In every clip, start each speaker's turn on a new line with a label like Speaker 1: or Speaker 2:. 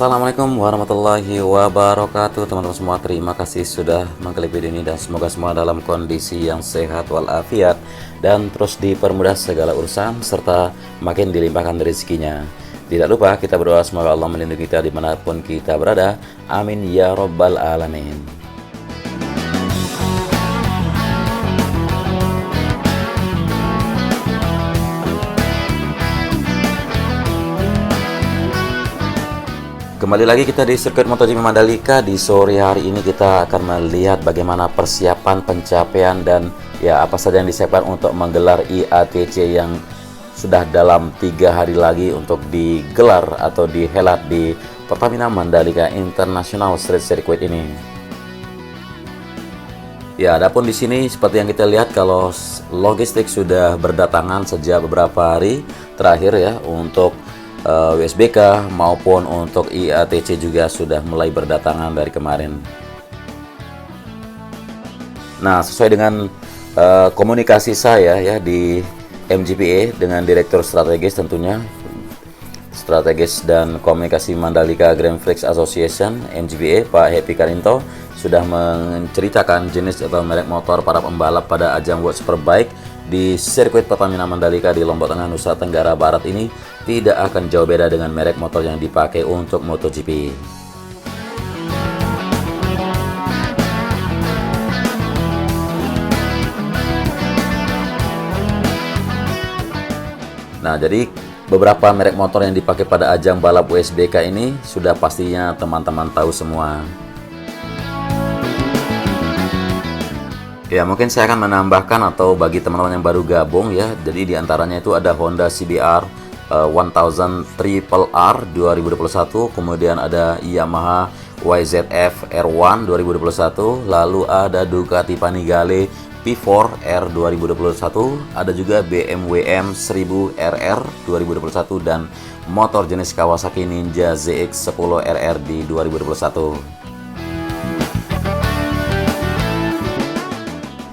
Speaker 1: Assalamualaikum warahmatullahi wabarakatuh teman-teman semua. Terima kasih sudah mengklik video ini dan semoga semua dalam kondisi yang sehat walafiat dan terus dipermudah segala urusan serta makin dilimpahkan rezekinya. Tidak lupa kita berdoa semoga Allah melindungi kita dimanapun kita berada. Amin ya robbal alamin. Kembali lagi kita di sirkuit MotoGP Mandalika. Di sore hari ini kita akan melihat bagaimana persiapan, pencapaian, dan ya apa saja yang disiapkan untuk menggelar IATC yang sudah dalam 3 hari lagi untuk digelar atau dihelat di Pertamina Mandalika International Street Circuit ini. Ya, adapun di sini seperti yang kita lihat kalau logistik sudah berdatangan sejak beberapa hari terakhir ya untuk WSBK maupun untuk IATC juga sudah mulai berdatangan dari kemarin. Nah, sesuai dengan komunikasi saya ya di MGPA dengan Direktur Strategis tentunya, Strategis dan Komunikasi Mandalika Grand Prix Association MGPA, Pak Happy Karinto sudah menceritakan jenis atau merek motor para pembalap pada ajang World Superbike di sirkuit Pertamina Mandalika di Lombok Tengah, Nusa Tenggara Barat ini tidak akan jauh beda dengan merek motor yang dipakai untuk MotoGP. Nah, jadi beberapa merek motor yang dipakai pada ajang balap WSBK ini sudah pastinya teman-teman tahu semua. Ya, mungkin saya akan menambahkan atau bagi teman-teman yang baru gabung ya. Jadi diantaranya itu ada Honda CBR 1000 Triple R 2021, kemudian ada Yamaha YZF R1 2021, lalu ada Ducati Panigale P4 R 2021, ada juga BMW M1000 RR 2021 dan motor jenis Kawasaki Ninja ZX10 RR di 2021.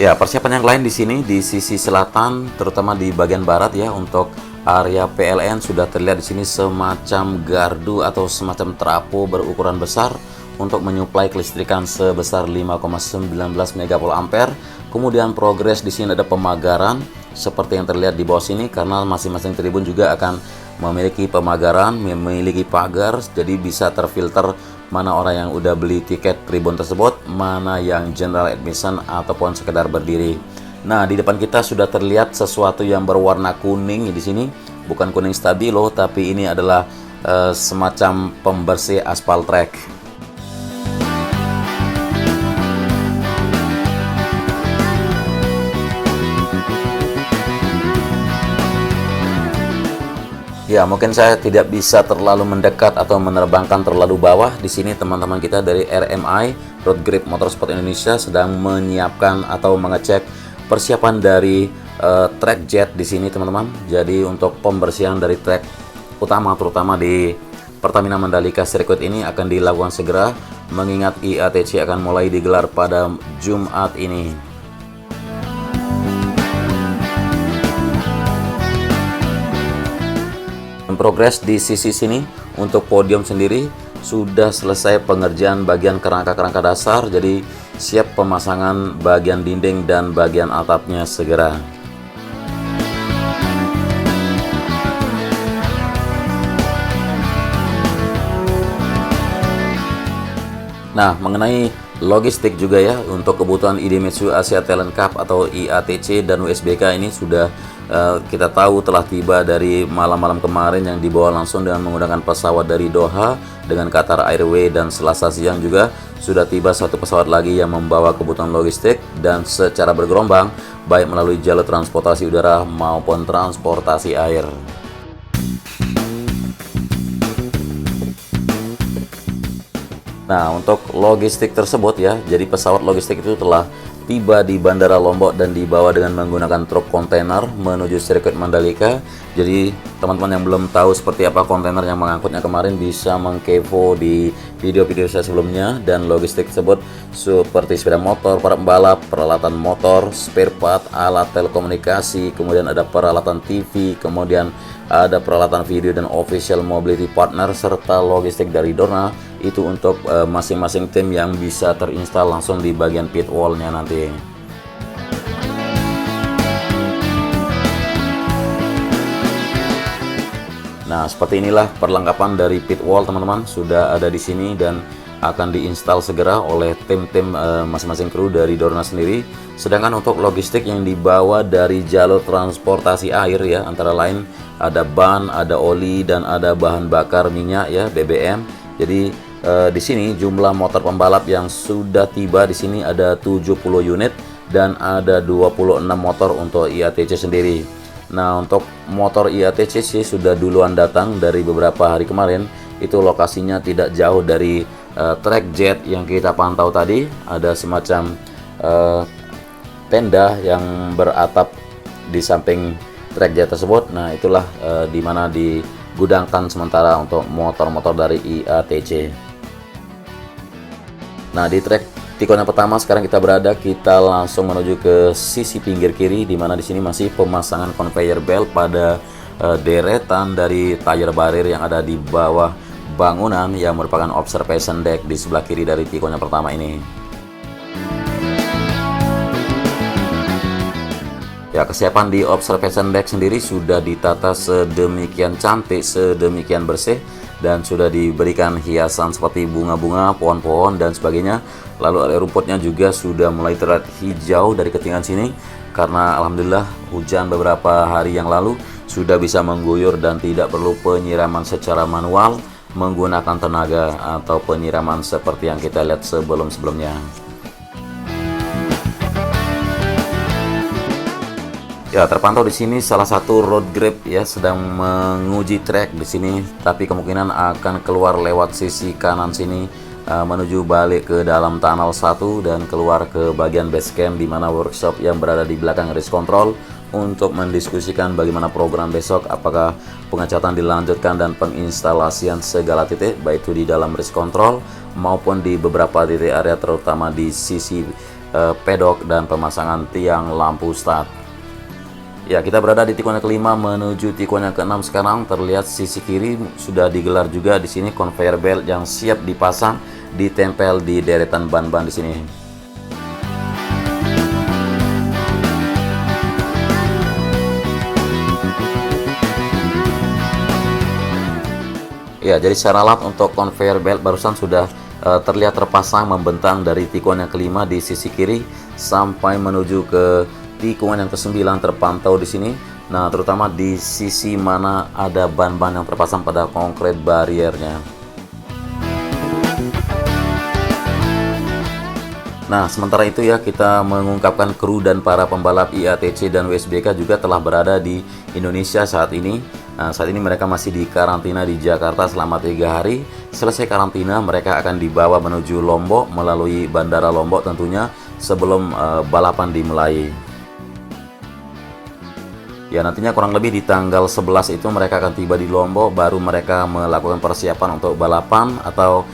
Speaker 1: Ya, persiapan yang lain di sini di sisi selatan, terutama di bagian barat ya, untuk area PLN sudah terlihat di sini semacam gardu atau semacam trapo berukuran besar untuk menyuplai kelistrikan sebesar 5,19 MVA. Kemudian progres di sini ada pemagaran seperti yang terlihat di bawah sini karena masing-masing tribun juga akan memiliki pemagaran, memiliki pagar, jadi bisa terfilter mana orang yang udah beli tiket tribun tersebut, mana yang general admission ataupun sekedar berdiri. Nah, di depan kita sudah terlihat sesuatu yang berwarna kuning di sini, bukan kuning stabilo, tapi ini adalah semacam pembersih aspal track. Ya, mungkin saya tidak bisa terlalu mendekat atau menerbangkan terlalu bawah. Di sini teman-teman kita dari RMI Road Grip Motorsport Indonesia sedang menyiapkan atau mengecek persiapan dari track jet di sini, teman-teman. Jadi untuk pembersihan dari track utama terutama di Pertamina Mandalika Circuit ini akan dilakukan segera mengingat IATC akan mulai digelar pada Jumat ini. Progres di sisi sini untuk podium sendiri sudah selesai pengerjaan bagian kerangka-kerangka dasar, jadi siap pemasangan bagian dinding dan bagian atapnya segera. Nah, mengenai logistik juga ya untuk kebutuhan Idemitsu Asia Talent Cup atau IATC dan WSBK ini sudah kita tahu telah tiba dari malam-malam kemarin yang dibawa langsung dengan menggunakan pesawat dari Doha dengan Qatar Airways, dan Selasa siang juga sudah tiba satu pesawat lagi yang membawa kebutuhan logistik dan secara bergerombang baik melalui jalur transportasi udara maupun transportasi air. Nah, untuk logistik tersebut ya, jadi pesawat logistik itu telah tiba di Bandara Lombok dan dibawa dengan menggunakan truk kontainer menuju sirkuit Mandalika. Jadi teman-teman yang belum tahu seperti apa kontainer yang mengangkutnya kemarin bisa mengkepo di video-video saya sebelumnya. Dan logistik tersebut seperti sepeda motor para pembalap, peralatan motor, spare part, alat telekomunikasi, kemudian ada peralatan TV, kemudian ada peralatan video dan official mobility partner, serta logistik dari Dorna itu untuk masing-masing tim yang bisa terinstall langsung di bagian pit wall-nya nanti. Nah, seperti inilah perlengkapan dari pit wall teman-teman, sudah ada di sini dan akan diinstal segera oleh tim-tim masing-masing kru dari Dorna sendiri. Sedangkan untuk logistik yang dibawa dari jalur transportasi air ya, antara lain ada ban, ada oli, dan ada bahan bakar minyak ya, BBM. Jadi di sini jumlah motor pembalap yang sudah tiba di sini ada 70 unit dan ada 26 motor untuk IATC sendiri. Nah, untuk motor IATC sih sudah duluan datang dari beberapa hari kemarin. Itu lokasinya tidak jauh dari track jet yang kita pantau tadi. Ada semacam tenda yang beratap di samping track jet tersebut. Nah, itulah di mana digudangkan sementara untuk motor-motor dari IATC. Nah, di track tikungan yang pertama sekarang kita berada, kita langsung menuju ke sisi pinggir kiri, di mana di sini masih pemasangan conveyor belt pada deretan dari tire barrier yang ada di bawah bangunan yang merupakan observation deck di sebelah kiri dari tikungan yang pertama ini. Ya, kesiapan di observation deck sendiri sudah ditata sedemikian cantik, sedemikian bersih, dan sudah diberikan hiasan seperti bunga-bunga, pohon-pohon, dan sebagainya. Lalu area rumputnya juga sudah mulai terlihat hijau dari ketinggian sini, karena alhamdulillah hujan beberapa hari yang lalu sudah bisa mengguyur dan tidak perlu penyiraman secara manual menggunakan tenaga atau penyiraman seperti yang kita lihat sebelum-sebelumnya. Ya, terpantau di sini salah satu road grip ya sedang menguji track di sini, tapi kemungkinan akan keluar lewat sisi kanan sini menuju balik ke dalam tunnel 1 dan keluar ke bagian base camp, di mana workshop yang berada di belakang race control untuk mendiskusikan bagaimana program besok, apakah pengecatan dilanjutkan dan penginstalasian segala titik, baik itu di dalam race control maupun di beberapa titik area terutama di sisi pedok dan pemasangan tiang lampu start. Ya, kita berada di tikungan kelima menuju tikungan keenam. Sekarang terlihat sisi kiri sudah digelar juga di sini conveyor belt yang siap dipasang, ditempel di deretan ban-ban di sini. Ya, jadi secara lap untuk conveyor belt barusan sudah terlihat terpasang membentang dari tikungan yang kelima di sisi kiri sampai menuju ke tikungan yang ke-9 terpantau di sini. Nah, terutama di sisi mana ada ban-ban yang terpasang pada konkret bariernya. Nah, sementara itu ya, kita mengungkapkan kru dan para pembalap IATC dan WSBK juga telah berada di Indonesia saat ini. Nah, saat ini mereka masih di karantina di Jakarta selama 3 hari. Selesai karantina, mereka akan dibawa menuju Lombok melalui Bandara Lombok tentunya sebelum balapan dimulai. Ya, nantinya kurang lebih di tanggal 11 itu mereka akan tiba di Lombok, baru mereka melakukan persiapan untuk balapan atau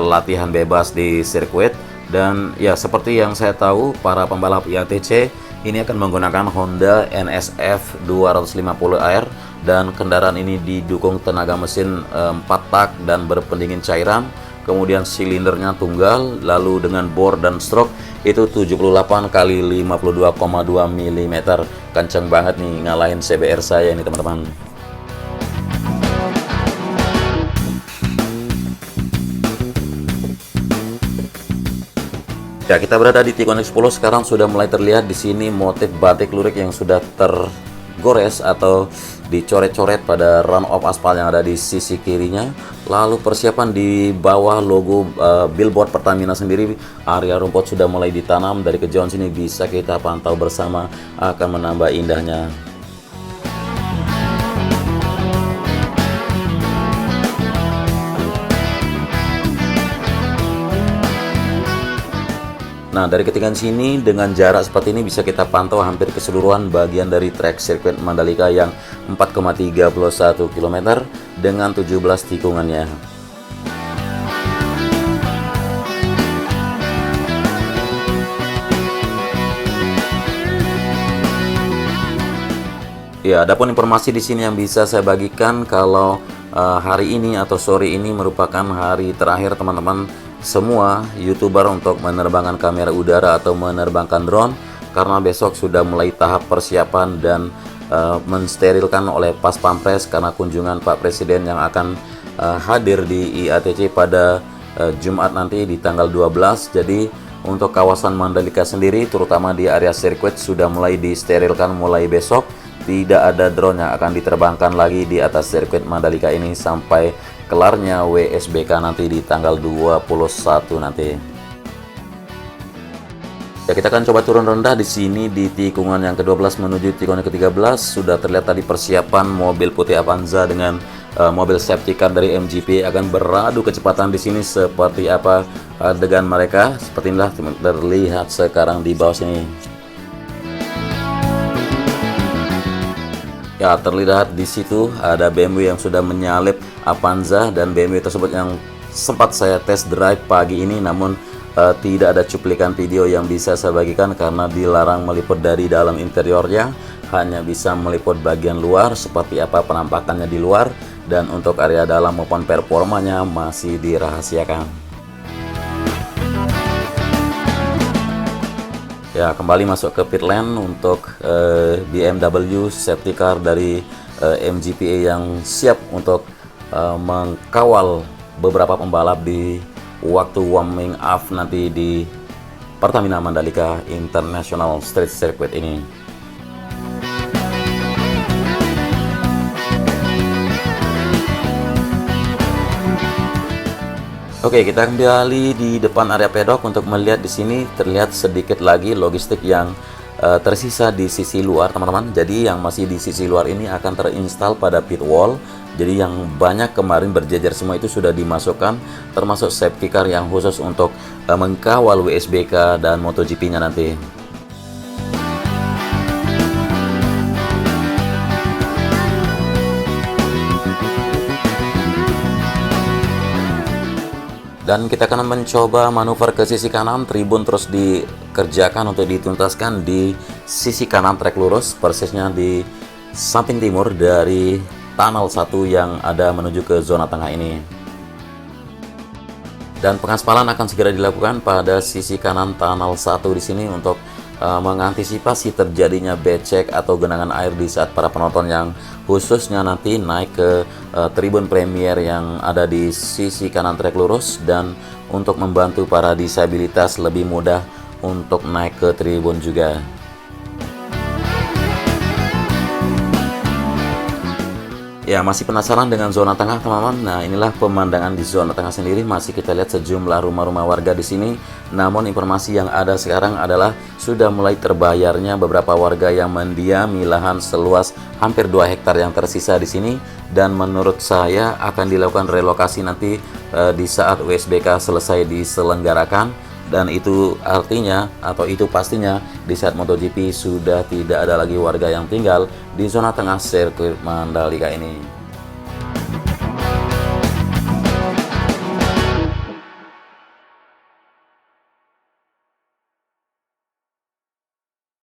Speaker 1: latihan bebas di sirkuit. Dan ya, seperti yang saya tahu, para pembalap IATC ini akan menggunakan Honda NSF 250R dan kendaraan ini didukung tenaga mesin 4 tak dan berpendingin cairan. Kemudian silindernya tunggal, lalu dengan bor dan stroke itu 78 kali 52,2 mm. Kenceng banget nih, ngalahin CBR saya ini teman-teman. Ya, kita berada di tikungan 10 sekarang, sudah mulai terlihat di sini motif batik lurik yang sudah tergores atau dicoret-coret pada run off aspal yang ada di sisi kirinya. Lalu persiapan di bawah logo billboard Pertamina sendiri, area rumput sudah mulai ditanam. Dari kejauhan sini bisa kita pantau bersama, akan menambah indahnya. Nah, dari ketinggian sini dengan jarak seperti ini bisa kita pantau hampir keseluruhan bagian dari trek sirkuit Mandalika yang 4,31 km dengan 17 tikungannya. Ya, adapun informasi di sini yang bisa saya bagikan kalau hari ini atau sore ini merupakan hari terakhir teman-teman semua YouTuber untuk menerbangkan kamera udara atau menerbangkan drone, karena besok sudah mulai tahap persiapan dan mensterilkan oleh Pas Pampres karena kunjungan Pak Presiden yang akan hadir di IATC pada Jumat nanti di tanggal 12. Jadi untuk kawasan Mandalika sendiri terutama di area sirkuit sudah mulai disterilkan mulai besok. Tidak ada drone yang akan diterbangkan lagi di atas sirkuit Mandalika ini sampai kelarnya WSBK nanti di tanggal 21 nanti. Ya, kita akan coba turun rendah di sini di tikungan yang ke-12 menuju tikungan ke-13. Sudah terlihat tadi persiapan mobil putih Avanza dengan mobil safety car dari MGP akan beradu kecepatan di sini seperti apa adegan mereka. Seperti inilah terlihat sekarang di bawah sini. Ya, terlihat di situ ada BMW yang sudah menyalip Avanza, dan BMW tersebut yang sempat saya test drive pagi ini, namun tidak ada cuplikan video yang bisa saya bagikan karena dilarang meliput dari dalam interiornya, hanya bisa meliput bagian luar seperti apa penampakannya di luar, dan untuk area dalam maupun performanya masih dirahasiakan. Ya, kembali masuk ke pit lane untuk BMW safety car dari MGPA yang siap untuk mengkawal beberapa pembalap di waktu warming up nanti di Pertamina Mandalika International Street Circuit ini. Oke, kita kembali di depan area pedok untuk melihat di sini terlihat sedikit lagi logistik yang tersisa di sisi luar, teman-teman. Jadi yang masih di sisi luar ini akan terinstal pada pit wall. Jadi yang banyak kemarin berjejer semua itu sudah dimasukkan, termasuk safety car yang khusus untuk mengkawal WSBK dan MotoGP-nya nanti. Dan kita akan mencoba manuver ke sisi kanan, tribun terus dikerjakan untuk dituntaskan di sisi kanan trek lurus, persisnya di samping timur dari tunnel 1 yang ada menuju ke zona tengah ini. Dan pengaspalan akan segera dilakukan pada sisi kanan tunnel 1 di sini untuk mengantisipasi terjadinya becek atau genangan air di saat para penonton yang khususnya nanti naik ke tribun premier yang ada di sisi kanan trek lurus, dan untuk membantu para disabilitas lebih mudah untuk naik ke tribun juga. Ya, masih penasaran dengan zona tengah, teman-teman? Nah, inilah pemandangan di zona tengah sendiri. Masih kita lihat sejumlah rumah-rumah warga di sini. Namun informasi yang ada sekarang adalah sudah mulai terbayarnya beberapa warga yang mendiami lahan seluas hampir 2 hektar yang tersisa di sini, dan menurut saya akan dilakukan relokasi nanti di saat WSBK selesai diselenggarakan. Dan itu artinya atau itu pastinya di saat MotoGP sudah tidak ada lagi warga yang tinggal di zona tengah sirkuit Mandalika ini.